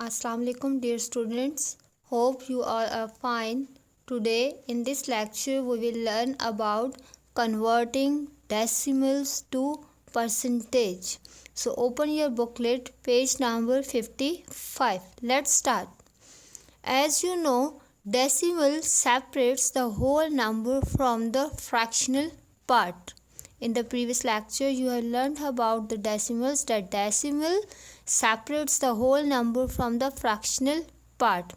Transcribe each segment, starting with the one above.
Assalamu alaikum dear students. Hope you all are fine. Today in this lecture we will learn about converting decimals to percentage. So open your booklet, page number 55. Let's start. As you know, decimal separates the whole number from the fractional part. In the previous lecture, you have learned about the decimals, that decimal separates the whole number from the fractional part.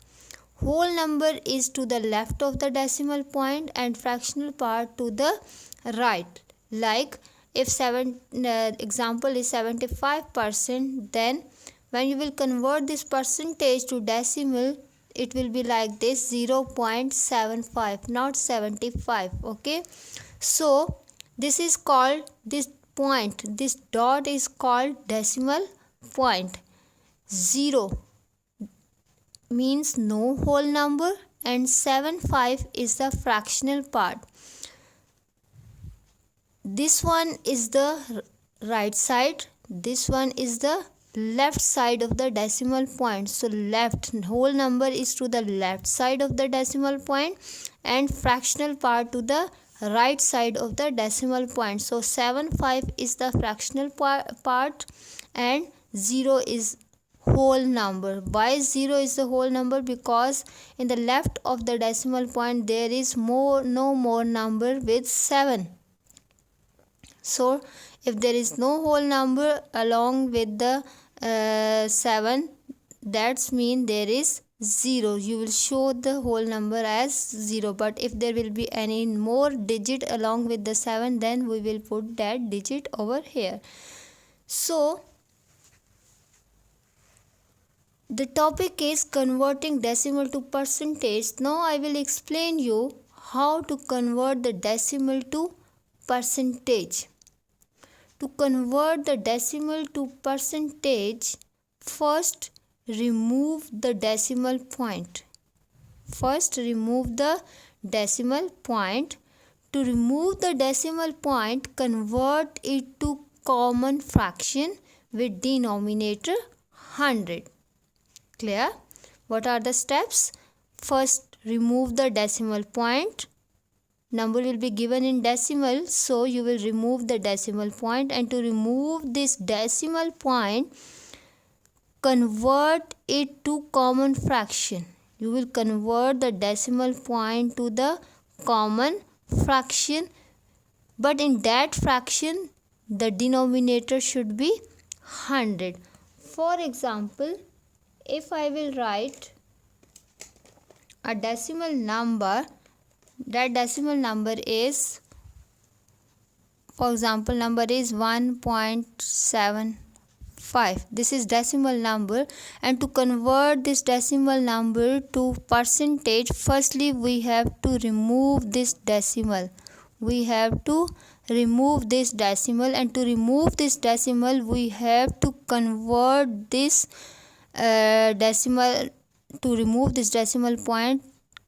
Whole number is to the left of the decimal point and fractional part to the right. Like if example is 75%, then when you will convert this percentage to decimal, it will be like this, 0.75, not 75. Okay, so this is called, this point, this dot is called decimal point. 0 means no whole number and 75 is the fractional part. This one is the right side, this one is the left side of the decimal point. So left whole number is to the left side of the decimal point and fractional part to the right side of the decimal point. So 75 is the fractional part and 0 is whole number. Why 0 is the whole number? Because in the left of the decimal point there is no more number with 7. So if there is no whole number along with the 7, that's mean there is 0. You will show the whole number as 0. But if there will be any more digit along with the 7, then we will put that digit over here. So the topic is converting decimal to percentage. Now I will explain you how to convert the decimal to percentage. To convert the decimal to percentage, first remove the decimal point. First remove the decimal point. To remove the decimal point, convert it to common fraction with denominator 100. Clear? What are the steps? First remove the decimal point. Number will be given in decimal, so you will remove the decimal point, and to remove this decimal point, convert it to common fraction. You will convert the decimal point to the common fraction, but in that fraction the denominator should be 100. For example, if I will write a decimal number, that decimal number is, for example, number is 1.75. This is decimal number, and to convert this decimal number to percentage, firstly we have to remove this decimal. We have to remove this decimal, and to remove this decimal we have to convert this decimal. To remove this decimal point,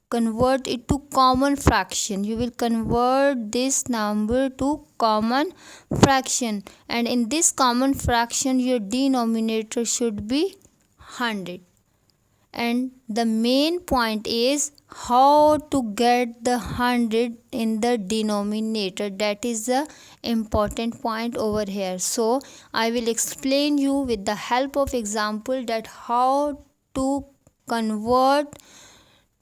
convert it to common fraction. You will convert this number to common fraction, and in this common fraction your denominator should be 100. And the main point is how to get the 100 in the denominator. That is the important point over here. So I will explain you with the help of example that how to convert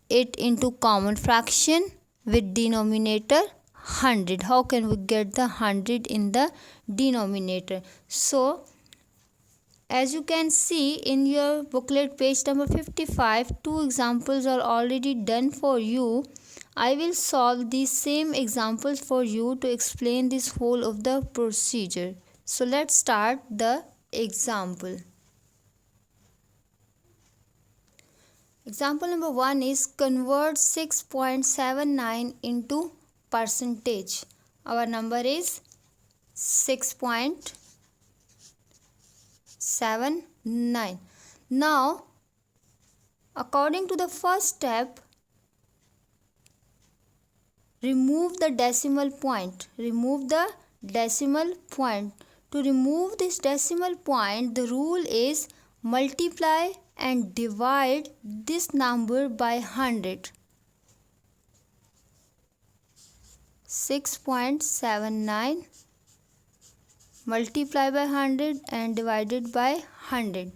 it into common fraction with denominator 100. How can we get the 100 in the denominator? So as you can see in your booklet, page number 55, two examples are already done for you. I will solve these same examples for you to explain this whole of the procedure. So let's start the example. Example number 1 is convert 6.79 into percentage. Our number is 6.79. Now, according to the first step, remove the decimal point. Remove the decimal point. To remove this decimal point, the rule is multiply and divide this number by 100. 6.79 multiply by 100 and divided by 100.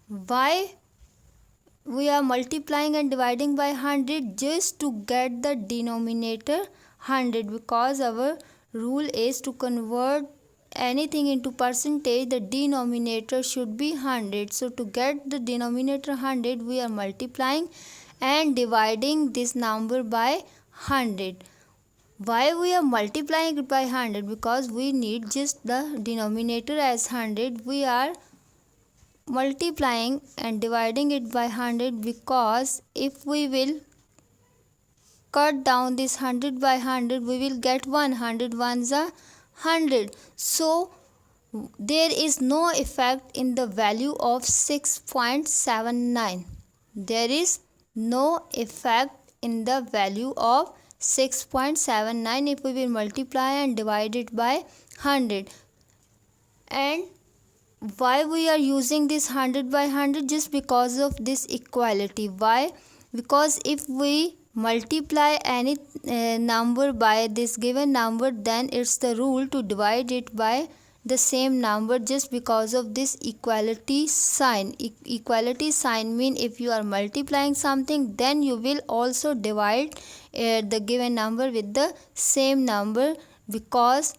Why we are multiplying and dividing by 100? Just to get the denominator 100, because our rule is to convert anything into percentage, the denominator should be 100. So to get the denominator 100, we are multiplying and dividing this number by 100. Why we are multiplying it by 100? Because we need just the denominator as 100. We are multiplying and dividing it by 100 because if we will cut down this 100 by 100, we will get 100 ones are 100. So there is no effect in the value of 6.79. There is no effect in the value of 6.79 if we will multiply and divide it by 100. And why we are using this 100 by 100? Just because of this equality. Why? Because if we multiply any number by this given number, then it's the rule to divide it by the same number, just because of this equality sign. Equality sign mean if you are multiplying something, then you will also divide the given number with the same number, because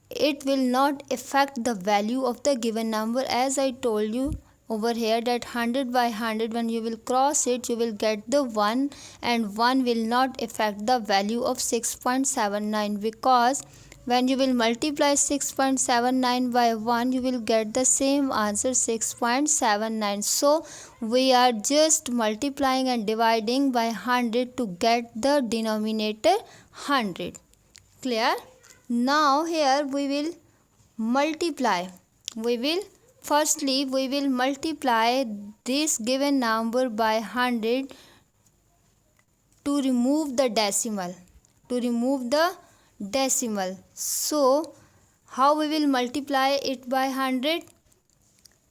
it will not affect the value of the given number. As I told you over here that 100 by 100, when you will cross it, you will get the 1, and 1 will not affect the value of 6.79, because when you will multiply 6.79 by 1, you will get the same answer, 6.79. So we are just multiplying and dividing by 100 to get the denominator 100. Clear? Now here we will multiply. We will multiply this given number by 100 to remove the decimal. So how we will multiply it by 100?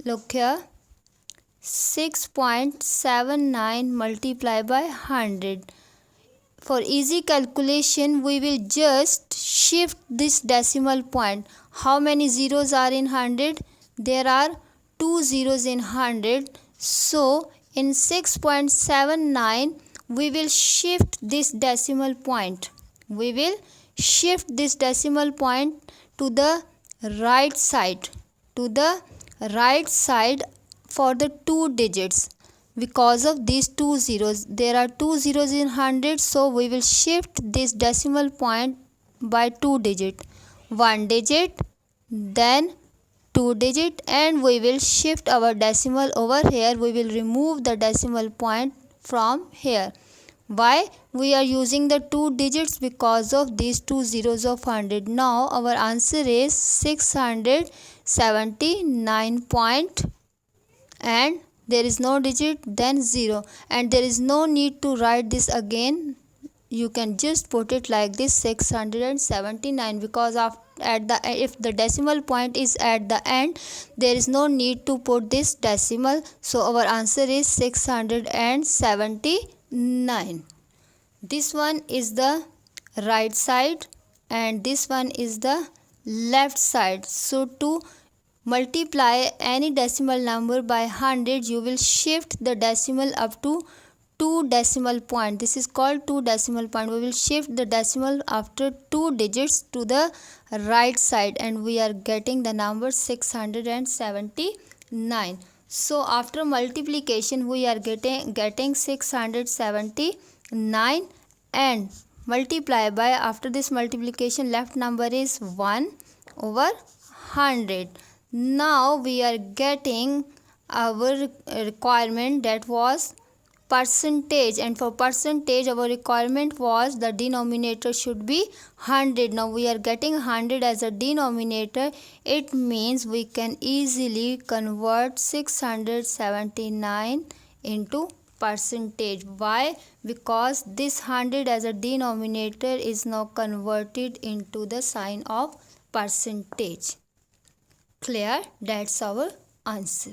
Look here. 6.79 multiply by 100. For easy calculation, we will just shift this decimal point. How many zeros are in 100? There are 2 zeros in 100. So in 6.79, we will shift this decimal point. We will shift this decimal point to the right side. For the 2 digits. Because of these 2 zeros, there are 2 zeros in 100, so we will shift this decimal point by 2 digit. 1 digit, then 2 digit, and we will shift our decimal over here. We will remove the decimal point from here. Why we are using the 2 digits? Because of these 2 zeros of 100. Now our answer is 679 point, and there is no digit, then 0, and there is no need to write this again. You can just put it like this, 679, because if the decimal point is at the end, there is no need to put this decimal. So our answer is 679. This one is the right side and this one is the left side. So to multiply any decimal number by 100, you will shift the decimal up to 2 decimal point. This is called 2 decimal point. We will shift the decimal after 2 digits to the right side, and we are getting the number 679. So after multiplication, we are getting 679, and multiply by, after this multiplication, left number is 1 over 100. Now we are getting our requirement, that was percentage, and for percentage our requirement was the denominator should be 100. Now we are getting 100 as a denominator. It means we can easily convert 679 into percentage. Why? Because this 100 as a denominator is now converted into the sign of percentage. Clear? That's our answer.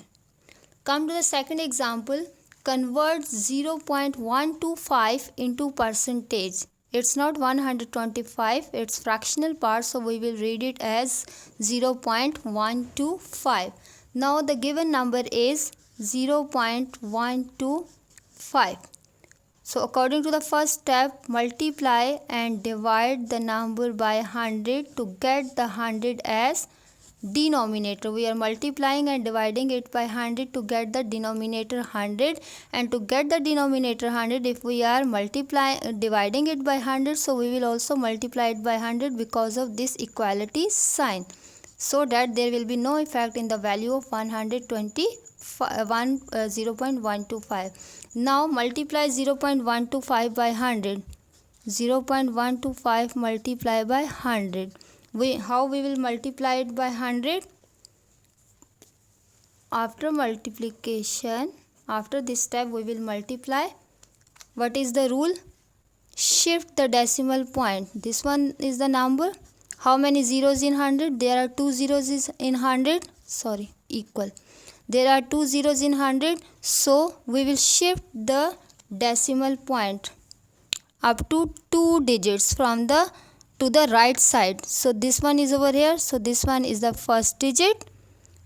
Come to the second example. Convert 0.125 into percentage. It's not 125, it's fractional part, so we will read it as 0.125. Now the given number is 0.125. So according to the first step, multiply and divide the number by 100 to get the 100 as denominator. We are multiplying and dividing it by 100 to get the denominator 100, and to get the denominator 100, if we are dividing it by 100, so we will also multiply it by 100 because of this equality sign, so that there will be no effect in the value of 0.125. Now multiply 0.125 by 100. 0.125 multiply by 100. How we will multiply it by 100? After multiplication, after this step we will multiply. What is the rule? Shift the decimal point. This one is the number. How many zeros in 100? There are 2 zeros in 100. Equal. There are 2 zeros in 100. So we will shift the decimal point up to 2 digits from the to the right side. So this one is over here. So this one is the first digit.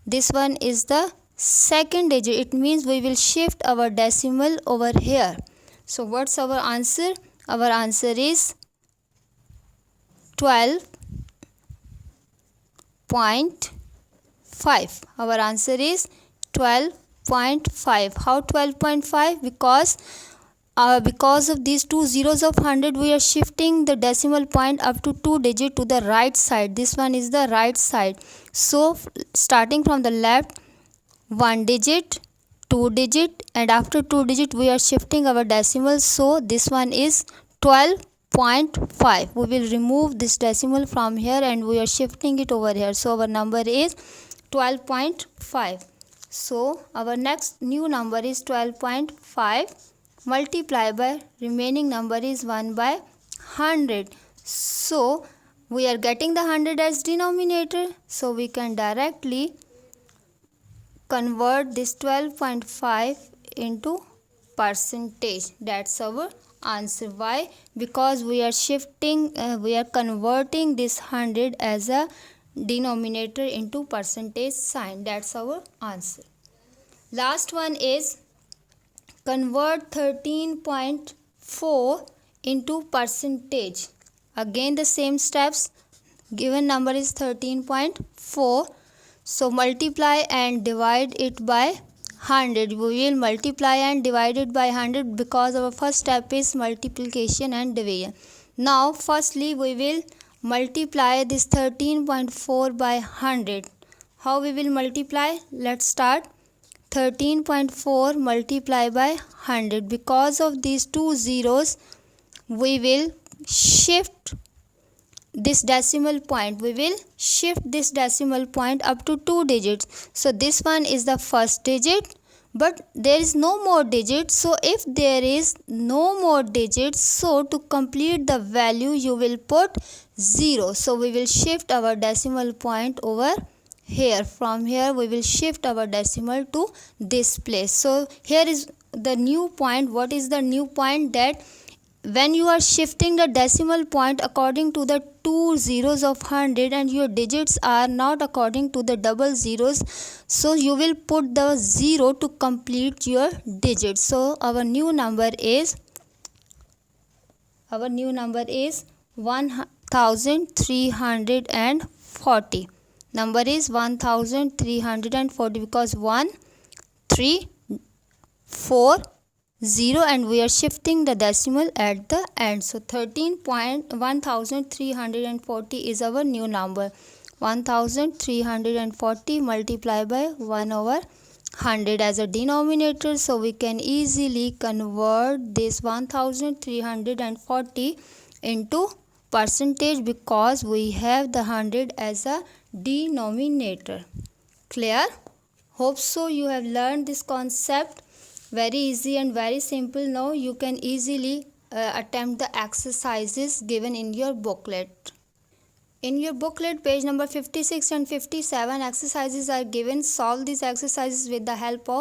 This one is the second digit. It means we will shift our decimal over here. So what's our answer? Our answer is 12.5. Our answer is 12.5. How 12.5? Because of these 2 zeros of 100, we are shifting the decimal point up to 2 digit to the right side. This one is the right side. So starting from the left, 1 digit, 2 digit, and after 2 digit we are shifting our decimal. So this one is 12.5. We will remove this decimal from here and we are shifting it over here. So our number is 12.5. So our next new number is 12.5. Multiply by remaining number is 1 by 100. So we are getting the 100 as denominator. So we can directly convert this 12.5 into percentage. That's our answer. Why? Because we are converting this 100 as a denominator into percentage sign. That's our answer. Last one is convert 13.4 into percentage. Again the same steps. Given number is 13.4. So multiply and divide it by 100. We will multiply and divide it by 100 because our first step is multiplication and division. Now firstly we will multiply this 13.4 by 100. How we will multiply? Let's start. 13.4 multiply by 100. Because of these 2 zeros, we will shift this decimal point. We will shift this decimal point up to 2 digits. So this one is the first digit, but there is no more digits. So if there is no more digits, so to complete the value you will put 0. So we will shift our decimal point over here. From here we will shift our decimal to this place. So here is the new point. What is the new point? That when you are shifting the decimal point according to the 2 zeros of 100 and your digits are not according to the double zeros, so you will put the 0 to complete your digits. So our new number is 1340. Number is 1340 because 1 3 4 0 and we are shifting the decimal at the end. So 13.1340 is our new number. 1340 multiplied by 1 over 100 as a denominator. So we can easily convert this 1340 into percentage because we have the 100 as a denominator. Clear? Hope so you have learned this concept. Very easy and very simple. Now you can easily attempt the exercises given in your booklet. In your booklet, page number 56 and 57, exercises are given. Solve these exercises with the help of